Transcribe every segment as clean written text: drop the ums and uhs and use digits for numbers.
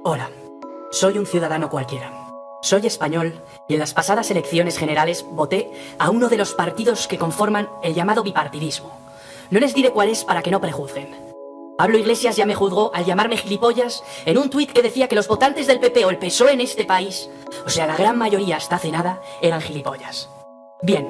Hola, soy un ciudadano cualquiera. Soy español y en las pasadas elecciones generales voté a uno de los partidos que conforman el llamado bipartidismo. No les diré cuál es para que no prejuzguen. Pablo Iglesias ya me juzgó al llamarme gilipollas en un tuit que decía que los votantes del PP o el PSOE en este país, o sea, la gran mayoría hasta hace nada, eran gilipollas. Bien,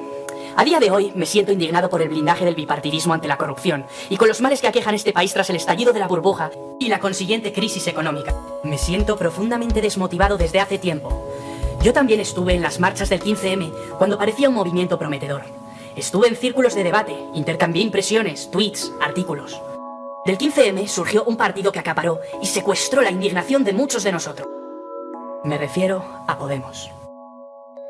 a día de hoy me siento indignado por el blindaje del bipartidismo ante la corrupción y con los males que aquejan este país tras el estallido de la burbuja y la consiguiente crisis económica. Me siento profundamente desmotivado desde hace tiempo. Yo también estuve en las marchas del 15M cuando parecía un movimiento prometedor. Estuve en círculos de debate, intercambié impresiones, tweets, artículos. Del 15M surgió un partido que acaparó y secuestró la indignación de muchos de nosotros. Me refiero a Podemos.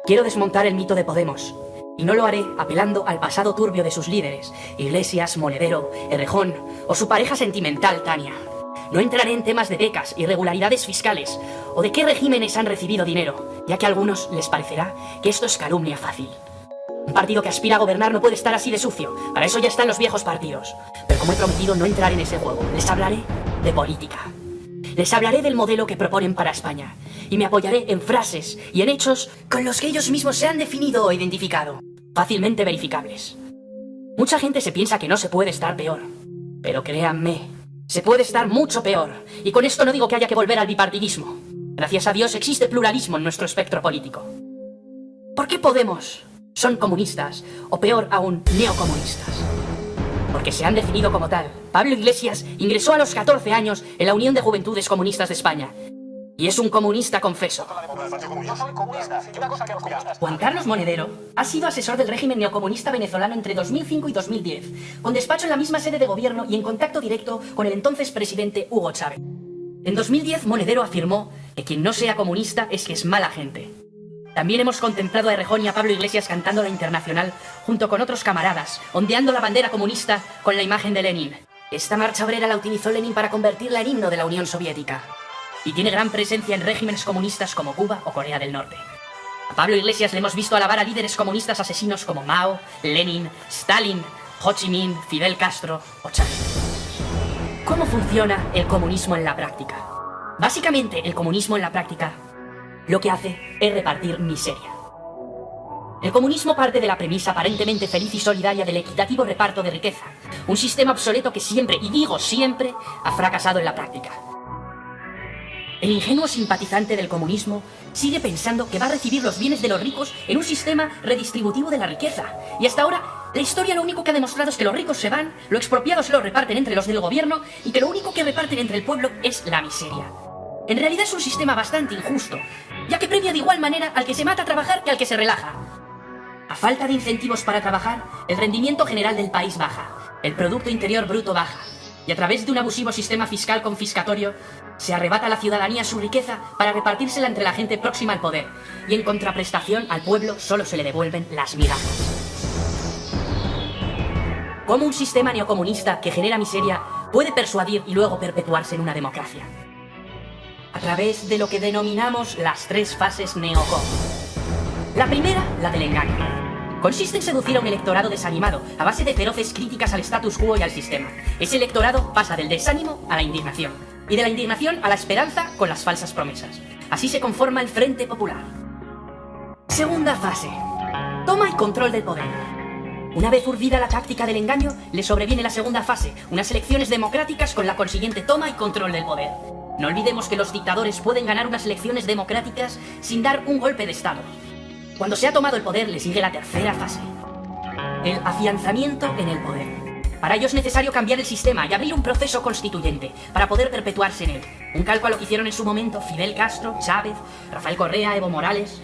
Quiero desmontar el mito de Podemos, y no lo haré apelando al pasado turbio de sus líderes, Iglesias, Monedero, Errejón o su pareja sentimental, Tania. No entraré en temas de becas, irregularidades fiscales o de qué regímenes han recibido dinero, ya que a algunos les parecerá que esto es calumnia fácil. Un partido que aspira a gobernar no puede estar así de sucio, para eso ya están los viejos partidos. Pero como he prometido no entrar en ese juego, les hablaré de política. Les hablaré del modelo que proponen para España, y me apoyaré en frases y en hechos con los que ellos mismos se han definido o identificado, fácilmente verificables. Mucha gente se piensa que no se puede estar peor, pero créanme, se puede estar mucho peor, y con esto no digo que haya que volver al bipartidismo. Gracias a Dios existe pluralismo en nuestro espectro político. ¿Por qué Podemos son comunistas, o peor aún, neocomunistas? Porque se han definido como tal. Pablo Iglesias ingresó a los 14 años en la Unión de Juventudes Comunistas de España. Y es un comunista confeso. Juan Carlos Monedero ha sido asesor del régimen neocomunista venezolano entre 2005 y 2010, con despacho en la misma sede de gobierno y en contacto directo con el entonces presidente Hugo Chávez. En 2010, Monedero afirmó que quien no sea comunista es que es mala gente. También hemos contemplado a Errejón y a Pablo Iglesias cantando la Internacional junto con otros camaradas, ondeando la bandera comunista con la imagen de Lenin. Esta marcha obrera la utilizó Lenin para convertirla en himno de la Unión Soviética. Y tiene gran presencia en regímenes comunistas como Cuba o Corea del Norte. A Pablo Iglesias le hemos visto alabar a líderes comunistas asesinos como Mao, Lenin, Stalin, Ho Chi Minh, Fidel Castro o Chávez. ¿Cómo funciona el comunismo en la práctica? Básicamente, el comunismo en la práctica lo que hace es repartir miseria. El comunismo parte de la premisa aparentemente feliz y solidaria del equitativo reparto de riqueza, un sistema obsoleto que siempre, y digo siempre, ha fracasado en la práctica. El ingenuo simpatizante del comunismo sigue pensando que va a recibir los bienes de los ricos en un sistema redistributivo de la riqueza. Y hasta ahora, la historia lo único que ha demostrado es que los ricos se van, lo expropiado se lo reparten entre los del gobierno y que lo único que reparten entre el pueblo es la miseria. En realidad es un sistema bastante injusto, ya que premia de igual manera al que se mata a trabajar que al que se relaja. A falta de incentivos para trabajar, el rendimiento general del país baja, el Producto Interior Bruto baja, y a través de un abusivo sistema fiscal confiscatorio, se arrebata a la ciudadanía su riqueza para repartírsela entre la gente próxima al poder, y en contraprestación al pueblo solo se le devuelven las migajas. ¿Cómo un sistema neocomunista que genera miseria puede persuadir y luego perpetuarse en una democracia? A través de lo que denominamos las 3 fases neocom. La primera, la del engaño. Consiste en seducir a un electorado desanimado a base de feroces críticas al status quo y al sistema. Ese electorado pasa del desánimo a la indignación, y de la indignación a la esperanza con las falsas promesas. Así se conforma el Frente Popular. Segunda fase. Toma y control del poder. Una vez urdida la táctica del engaño, le sobreviene la segunda fase, unas elecciones democráticas con la consiguiente toma y control del poder. No olvidemos que los dictadores pueden ganar unas elecciones democráticas sin dar un golpe de estado. Cuando se ha tomado el poder, le sigue la tercera fase. El afianzamiento en el poder. Para ello es necesario cambiar el sistema y abrir un proceso constituyente para poder perpetuarse en él. Un calco a lo que hicieron en su momento Fidel Castro, Chávez, Rafael Correa, Evo Morales.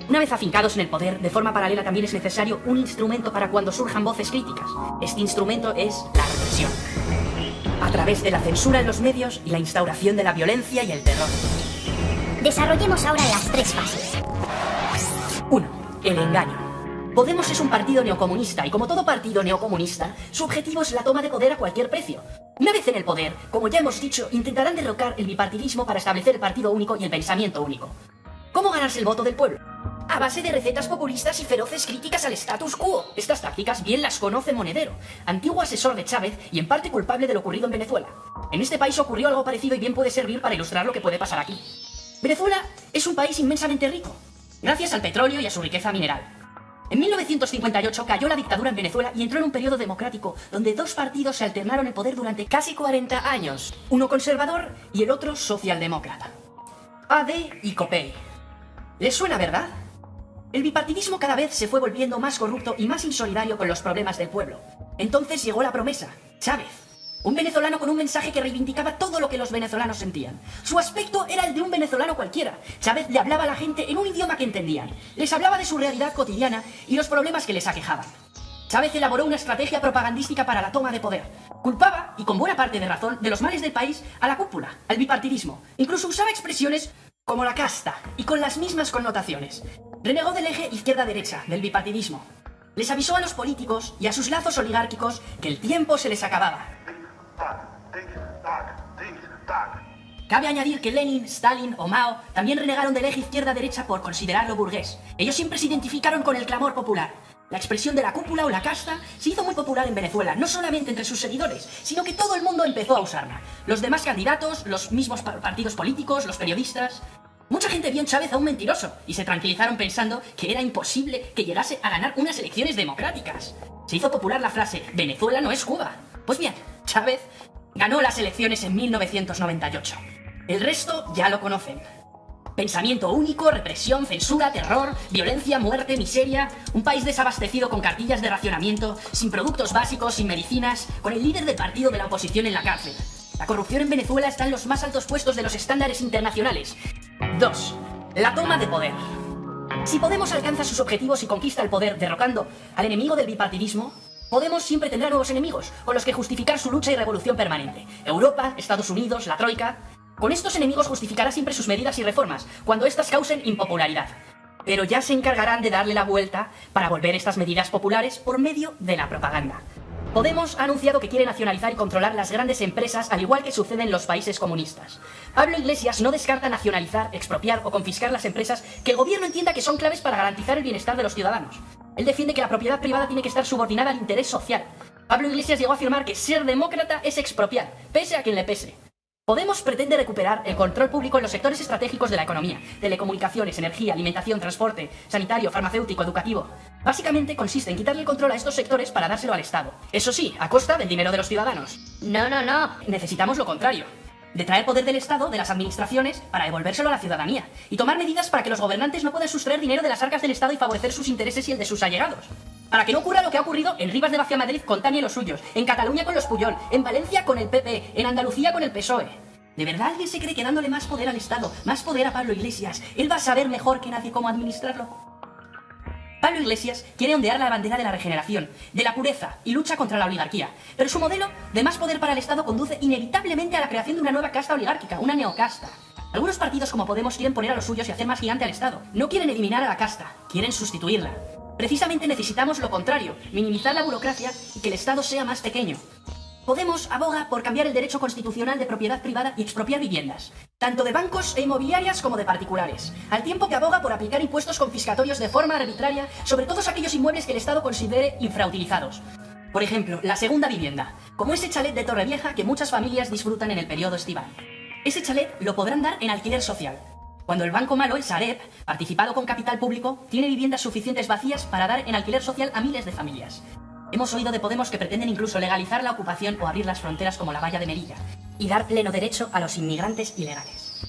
Una vez afincados en el poder, de forma paralela también es necesario un instrumento para cuando surjan voces críticas. Este instrumento es la represión. A través de la censura en los medios y la instauración de la violencia y el terror. Desarrollemos ahora las 3 fases. 1. El engaño. Podemos es un partido neocomunista y como todo partido neocomunista, su objetivo es la toma de poder a cualquier precio. Una vez en el poder, como ya hemos dicho, intentarán derrocar el bipartidismo para establecer el partido único y el pensamiento único. ¿Cómo ganarse el voto del pueblo? a base de recetas populistas y feroces críticas al status quo. Estas tácticas bien las conoce Monedero, antiguo asesor de Chávez y en parte culpable de lo ocurrido en Venezuela. En este país ocurrió algo parecido y bien puede servir para ilustrar lo que puede pasar aquí. Venezuela es un país inmensamente rico, gracias al petróleo y a su riqueza mineral. En 1958 cayó la dictadura en Venezuela y entró en un periodo democrático donde dos partidos se alternaron el poder durante casi 40 años, uno conservador y el otro socialdemócrata. AD y COPEI. ¿Les suena, verdad? El bipartidismo cada vez se fue volviendo más corrupto y más insolidario con los problemas del pueblo. Entonces llegó la promesa, Chávez. Un venezolano con un mensaje que reivindicaba todo lo que los venezolanos sentían. Su aspecto era el de un venezolano cualquiera. Chávez le hablaba a la gente en un idioma que entendían. Les hablaba de su realidad cotidiana y los problemas que les aquejaban. Chávez elaboró una estrategia propagandística para la toma de poder. Culpaba, y con buena parte de razón, de los males del país a la cúpula, al bipartidismo. Incluso usaba expresiones como la casta, y con las mismas connotaciones. Renegó del eje izquierda-derecha, del bipartidismo. Les avisó a los políticos y a sus lazos oligárquicos que el tiempo se les acababa. Cabe añadir que Lenin, Stalin o Mao también renegaron del eje izquierda-derecha por considerarlo burgués. Ellos siempre se identificaron con el clamor popular. La expresión de la cúpula o la casta se hizo muy popular en Venezuela, no solamente entre sus seguidores, sino que todo el mundo empezó a usarla. Los demás candidatos, los mismos partidos políticos, los periodistas. Mucha gente vio en Chávez a un mentiroso y se tranquilizaron pensando que era imposible que llegase a ganar unas elecciones democráticas. Se hizo popular la frase, Venezuela no es Cuba. Pues bien, Chávez ganó las elecciones en 1998. El resto ya lo conocen. Pensamiento único, represión, censura, terror, violencia, muerte, miseria. Un país desabastecido con cartillas de racionamiento, sin productos básicos, sin medicinas, con el líder del partido de la oposición en la cárcel. La corrupción en Venezuela está en los más altos puestos de los estándares internacionales. 2. La toma de poder. Si Podemos alcanza sus objetivos y conquista el poder derrocando al enemigo del bipartidismo, Podemos siempre tendrá nuevos enemigos con los que justificar su lucha y revolución permanente. Europa, Estados Unidos, la Troika. Con estos enemigos justificará siempre sus medidas y reformas, cuando éstas causen impopularidad. Pero ya se encargarán de darle la vuelta para volver estas medidas populares por medio de la propaganda. Podemos ha anunciado que quiere nacionalizar y controlar las grandes empresas, al igual que sucede en los países comunistas. Pablo Iglesias no descarta nacionalizar, expropiar o confiscar las empresas que el gobierno entienda que son claves para garantizar el bienestar de los ciudadanos. Él defiende que la propiedad privada tiene que estar subordinada al interés social. Pablo Iglesias llegó a afirmar que ser demócrata es expropiar, pese a quien le pese. Podemos pretende recuperar el control público en los sectores estratégicos de la economía, telecomunicaciones, energía, alimentación, transporte, sanitario, farmacéutico, educativo. Básicamente consiste en quitarle el control a estos sectores para dárselo al Estado. Eso sí, a costa del dinero de los ciudadanos. No. Necesitamos lo contrario. Detraer poder del Estado, de las administraciones, para devolvérselo a la ciudadanía. Y tomar medidas para que los gobernantes no puedan sustraer dinero de las arcas del Estado y favorecer sus intereses y el de sus allegados. Para que no ocurra lo que ha ocurrido en Rivas de Vacia Madrid con Tania y los suyos, en Cataluña con los Puyol, en Valencia con el PP, en Andalucía con el PSOE. ¿De verdad alguien se cree que dándole más poder al Estado, más poder a Pablo Iglesias, él va a saber mejor que nadie cómo administrarlo? Pablo Iglesias quiere ondear la bandera de la regeneración, de la pureza y lucha contra la oligarquía, pero su modelo de más poder para el Estado conduce inevitablemente a la creación de una nueva casta oligárquica, una neocasta. Algunos partidos como Podemos quieren poner a los suyos y hacer más gigante al Estado. No quieren eliminar a la casta, quieren sustituirla. Precisamente necesitamos lo contrario, minimizar la burocracia y que el Estado sea más pequeño. Podemos aboga por cambiar el derecho constitucional de propiedad privada y expropiar viviendas, tanto de bancos e inmobiliarias como de particulares, al tiempo que aboga por aplicar impuestos confiscatorios de forma arbitraria sobre todos aquellos inmuebles que el Estado considere infrautilizados. Por ejemplo, la segunda vivienda, como ese chalet de Torrevieja que muchas familias disfrutan en el periodo estival. Ese chalet lo podrán dar en alquiler social, cuando el banco malo, el Sareb, participado con capital público, tiene viviendas suficientes vacías para dar en alquiler social a miles de familias. Hemos oído de Podemos que pretenden incluso legalizar la ocupación o abrir las fronteras como la valla de Melilla y dar pleno derecho a los inmigrantes ilegales.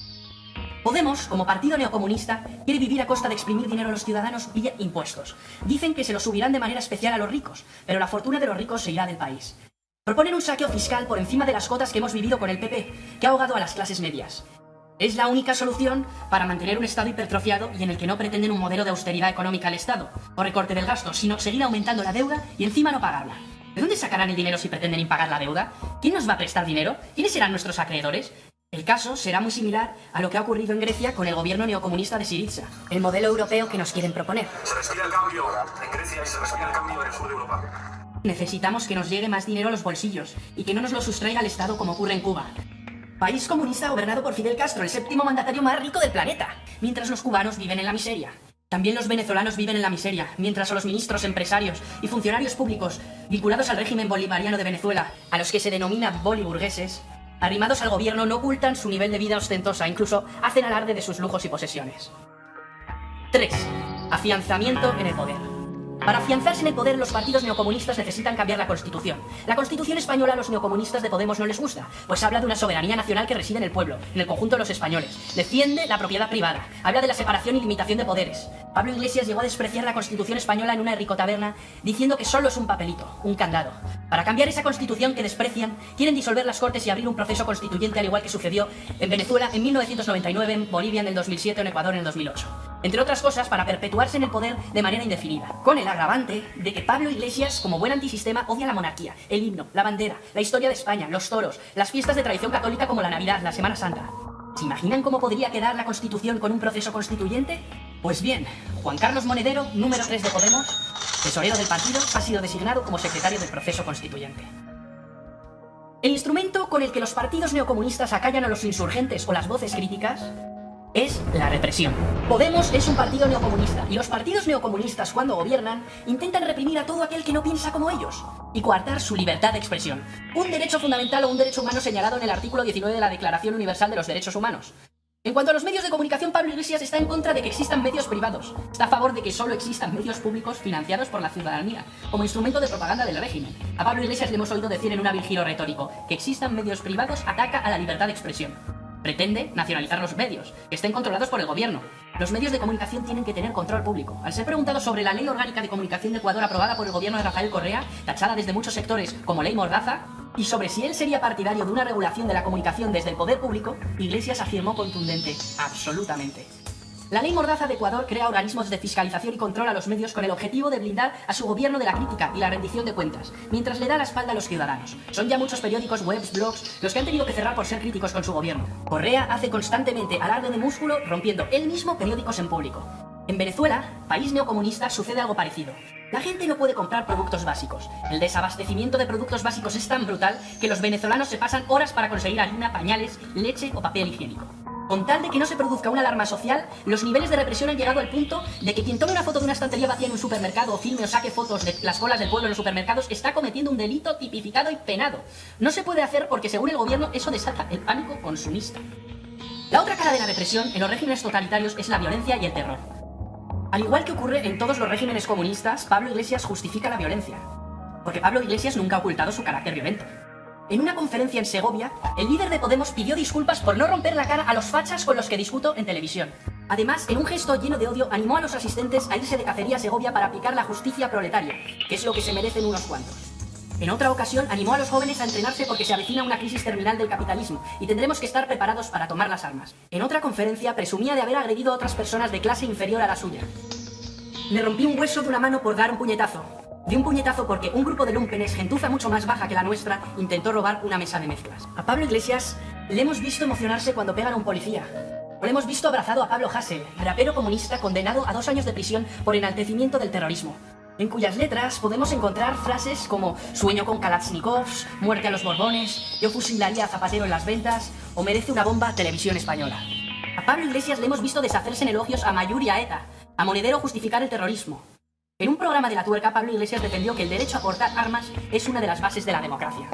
Podemos, como partido neocomunista, quiere vivir a costa de exprimir dinero a los ciudadanos vía impuestos. Dicen que se lo subirán de manera especial a los ricos, pero la fortuna de los ricos se irá del país. Proponen un saqueo fiscal por encima de las cotas que hemos vivido con el PP, que ha ahogado a las clases medias. Es la única solución para mantener un Estado hipertrofiado y en el que no pretenden un modelo de austeridad económica al Estado o recorte del gasto, sino seguir aumentando la deuda y encima no pagarla. ¿De dónde sacarán el dinero si pretenden impagar la deuda? ¿Quién nos va a prestar dinero? ¿Quiénes serán nuestros acreedores? El caso será muy similar a lo que ha ocurrido en Grecia con el gobierno neocomunista de Syriza, el modelo europeo que nos quieren proponer. Se respira el cambio en Grecia y se respira el cambio en el sur de Europa. Necesitamos que nos llegue más dinero a los bolsillos y que no nos lo sustraiga el Estado como ocurre en Cuba. País comunista gobernado por Fidel Castro, el séptimo mandatario más rico del planeta, mientras los cubanos viven en la miseria. También los venezolanos viven en la miseria, mientras a los ministros, empresarios y funcionarios públicos vinculados al régimen bolivariano de Venezuela, a los que se denomina boliburgueses, arrimados al gobierno, no ocultan su nivel de vida ostentosa, incluso hacen alarde de sus lujos y posesiones. 3. Afianzamiento en el poder. Para afianzarse en el poder, los partidos neocomunistas necesitan cambiar la Constitución. La Constitución española a los neocomunistas de Podemos no les gusta, pues habla de una soberanía nacional que reside en el pueblo, en el conjunto de los españoles. Defiende la propiedad privada, habla de la separación y limitación de poderes. Pablo Iglesias llegó a despreciar la Constitución española en una ricotaberna, diciendo que solo es un papelito, un candado. Para cambiar esa Constitución que desprecian, quieren disolver las Cortes y abrir un proceso constituyente, al igual que sucedió en Venezuela en 1999, en Bolivia en el 2007 o en Ecuador en el 2008. Entre otras cosas, para perpetuarse en el poder de manera indefinida, con el agravante de que Pablo Iglesias, como buen antisistema, odia la monarquía, el himno, la bandera, la historia de España, los toros, las fiestas de tradición católica como la Navidad, la Semana Santa. ¿Se imaginan cómo podría quedar la Constitución con un proceso constituyente? Pues bien, Juan Carlos Monedero, número 3 de Podemos, tesorero del partido, ha sido designado como secretario del proceso constituyente. El instrumento con el que los partidos neocomunistas acallan a los insurgentes o las voces críticas es la represión. Podemos es un partido neocomunista y los partidos neocomunistas, cuando gobiernan, intentan reprimir a todo aquel que no piensa como ellos y coartar su libertad de expresión, un derecho fundamental o un derecho humano señalado en el artículo 19 de la Declaración Universal de los Derechos Humanos. En cuanto a los medios de comunicación, Pablo Iglesias está en contra de que existan medios privados. Está a favor de que solo existan medios públicos financiados por la ciudadanía, como instrumento de propaganda del régimen. A Pablo Iglesias le hemos oído decir en un hábil giro retórico que existan medios privados ataca a la libertad de expresión. Pretende nacionalizar los medios, que estén controlados por el gobierno. Los medios de comunicación tienen que tener control público. Al ser preguntado sobre la Ley Orgánica de Comunicación de Ecuador aprobada por el gobierno de Rafael Correa, tachada desde muchos sectores como Ley Mordaza, y sobre si él sería partidario de una regulación de la comunicación desde el poder público, Iglesias afirmó contundente: absolutamente. La Ley Mordaza de Ecuador crea organismos de fiscalización y control a los medios con el objetivo de blindar a su gobierno de la crítica y la rendición de cuentas, mientras le da la espalda a los ciudadanos. Son ya muchos periódicos, webs, blogs, los que han tenido que cerrar por ser críticos con su gobierno. Correa hace constantemente alarde de músculo, rompiendo él mismo periódicos en público. En Venezuela, país neocomunista, sucede algo parecido. La gente no puede comprar productos básicos. El desabastecimiento de productos básicos es tan brutal que los venezolanos se pasan horas para conseguir harina, pañales, leche o papel higiénico. Con tal de que no se produzca una alarma social, los niveles de represión han llegado al punto de que quien tome una foto de una estantería vacía en un supermercado o filme o saque fotos de las colas del pueblo en los supermercados está cometiendo un delito tipificado y penado. No se puede hacer porque, según el gobierno, eso desata el pánico consumista. La otra cara de la represión en los regímenes totalitarios es la violencia y el terror. Al igual que ocurre en todos los regímenes comunistas, Pablo Iglesias justifica la violencia, porque Pablo Iglesias nunca ha ocultado su carácter violento. En una conferencia en Segovia, el líder de Podemos pidió disculpas por no romper la cara a los fachas con los que discuto en televisión. Además, en un gesto lleno de odio, animó a los asistentes a irse de cacería a Segovia para aplicar la justicia proletaria, que es lo que se merecen unos cuantos. En otra ocasión, animó a los jóvenes a entrenarse porque se avecina una crisis terminal del capitalismo y tendremos que estar preparados para tomar las armas. En otra conferencia, presumía de haber agredido a otras personas de clase inferior a la suya. Le rompí un hueso de una mano por dar un puñetazo. Di un puñetazo porque un grupo de lumpenes, gentuza mucho más baja que la nuestra, intentó robar una mesa de mezclas. A Pablo Iglesias le hemos visto emocionarse cuando pegan a un policía. O le hemos visto abrazado a Pablo Hasél, rapero comunista condenado a 2 años de prisión por enaltecimiento del terrorismo, en cuyas letras podemos encontrar frases como sueño con Kalashnikovs, muerte a los Borbones, yo fusilaría a Zapatero en las ventas o merece una bomba Televisión Española. A Pablo Iglesias le hemos visto deshacerse en elogios a Mayur y a ETA, a Monedero justificar el terrorismo. En un programa de La Tuerca, Pablo Iglesias defendió que el derecho a portar armas es una de las bases de la democracia.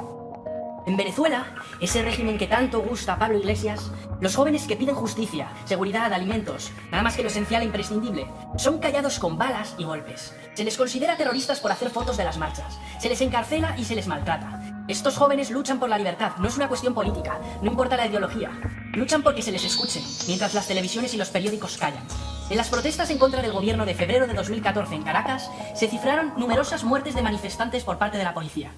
En Venezuela, ese régimen que tanto gusta a Pablo Iglesias, los jóvenes que piden justicia, seguridad, alimentos, nada más que lo esencial e imprescindible, son callados con balas y golpes. Se les considera terroristas por hacer fotos de las marchas, se les encarcela y se les maltrata. Estos jóvenes luchan por la libertad, no es una cuestión política, no importa la ideología. Luchan porque se les escuche, mientras las televisiones y los periódicos callan. En las protestas en contra del gobierno de febrero de 2014 en Caracas, se cifraron numerosas muertes de manifestantes por parte de la policía.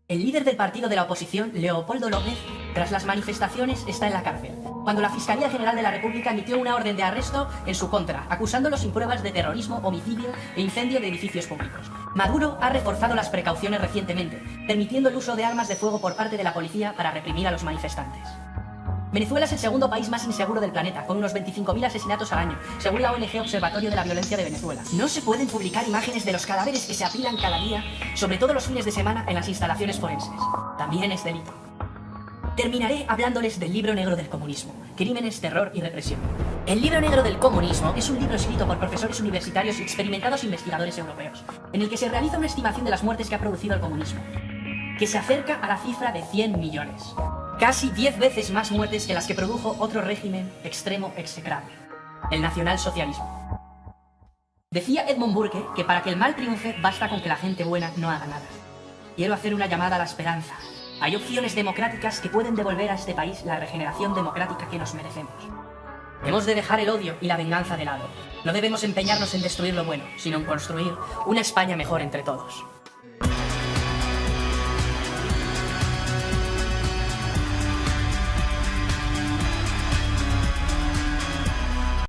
El líder del partido de la oposición, Leopoldo López, tras las manifestaciones está en la cárcel, cuando la Fiscalía General de la República emitió una orden de arresto en su contra, acusándolo sin pruebas de terrorismo, homicidio e incendio de edificios públicos. Maduro ha reforzado las precauciones recientemente, permitiendo el uso de armas de fuego por parte de la policía para reprimir a los manifestantes. Venezuela es el segundo país más inseguro del planeta, con unos 25.000 asesinatos al año, según la ONG Observatorio de la Violencia de Venezuela. No se pueden publicar imágenes de los cadáveres que se apilan cada día, sobre todo los fines de semana, en las instalaciones forenses. También es delito. Terminaré hablándoles del libro negro del comunismo, crímenes, terror y represión. El libro negro del comunismo es un libro escrito por profesores universitarios y experimentados investigadores europeos, en el que se realiza una estimación de las muertes que ha producido el comunismo, que se acerca a la cifra de 100 millones. Casi 10 veces más muertes que las que produjo otro régimen extremo execrable, el nacionalsocialismo. Decía Edmund Burke que para que el mal triunfe basta con que la gente buena no haga nada. Quiero hacer una llamada a la esperanza. Hay opciones democráticas que pueden devolver a este país la regeneración democrática que nos merecemos. Hemos de dejar el odio y la venganza de lado. No debemos empeñarnos en destruir lo bueno, sino en construir una España mejor entre todos.